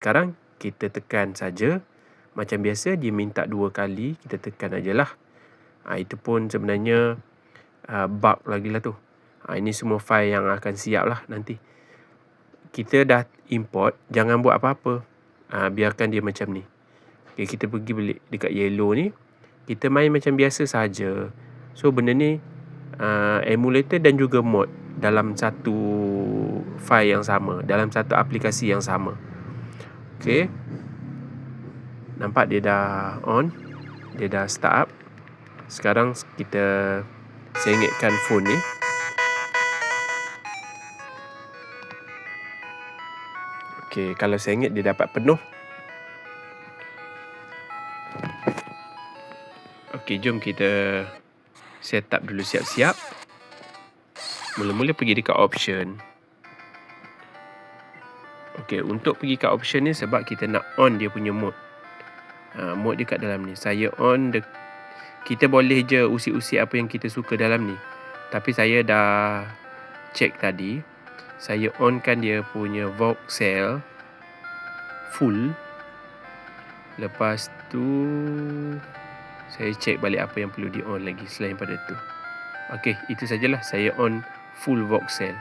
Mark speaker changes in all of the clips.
Speaker 1: Sekarang kita tekan saja. Macam biasa dia minta 2 kali, kita tekan ajalah. Itu pun sebenarnya bug lagi lah tu. Ini semua file yang akan siap lah nanti. Kita dah import, jangan buat apa-apa. Biarkan dia macam ni. Okay, kita pergi balik dekat yellow ni. Kita main macam biasa saja. So benda ni emulator dan juga mod dalam satu file yang sama, dalam satu aplikasi yang sama. Okay, nampak dia dah on, dia dah start up. Sekarang kita sengitkan phone ni. Okay, kalau sengit dia dapat penuh. Okay, jom kita set up dulu siap-siap. Mula-mula pergi dekat option. Okay, untuk pergi kat option ni sebab kita nak on dia punya mode. Mode dia kat dalam ni. Saya on, kita boleh je usik-usik apa yang kita suka dalam ni. Tapi saya dah check tadi. Saya onkan dia punya voxel full. Lepas tu saya check balik apa yang perlu di on lagi selain pada tu. Okay, itu sajalah. Saya on full voxel.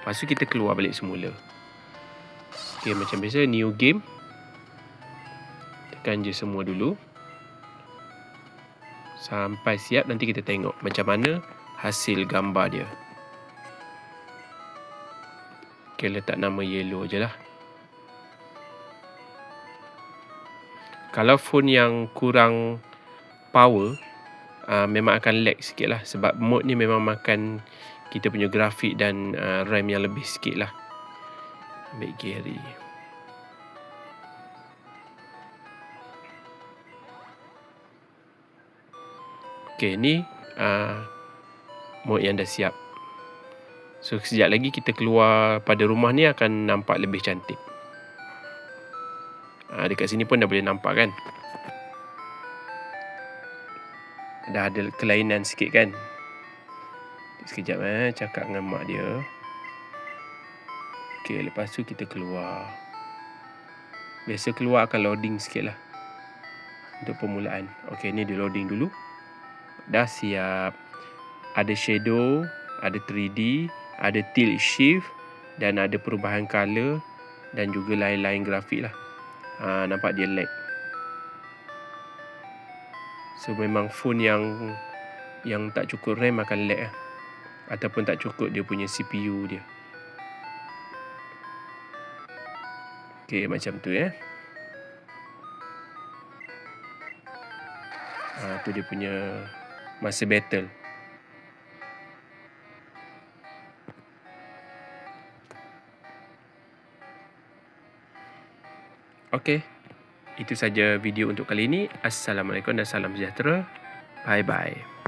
Speaker 1: Lepas tu kita keluar balik semula. Okay, macam biasa new game. Tekan je semua dulu. Sampai siap, nanti kita tengok macam mana hasil gambar dia. Okay, letak nama yellow je lah. Kalau phone yang kurang power, memang akan lag sikit lah. Sebab mode ni memang makan kita punya grafik dan RAM yang lebih sikit lah. Ambil Gary. Okay, ni mode yang dah siap. So sekejap lagi kita keluar pada rumah ni akan nampak lebih cantik. Dekat sini pun dah boleh nampak kan. Dah ada kelainan sikit kan. Sekejap cakap dengan mak dia. Okay, lepas tu kita keluar. Biasa keluar akan loading sikit lah untuk permulaan. Okay, ni dia loading dulu. Dah siap. Ada shadow, ada 3D, ada tilt shift dan ada perubahan color dan juga lain-lain grafik lah. Nampak dia lag. So memang phone yang tak cukup RAM akan lag lah. Ataupun tak cukup dia punya CPU dia. Okay, macam tu ya. Tu dia punya masa battle. Okay, itu saja video untuk kali ini. Assalamualaikum dan salam sejahtera. Bye-bye.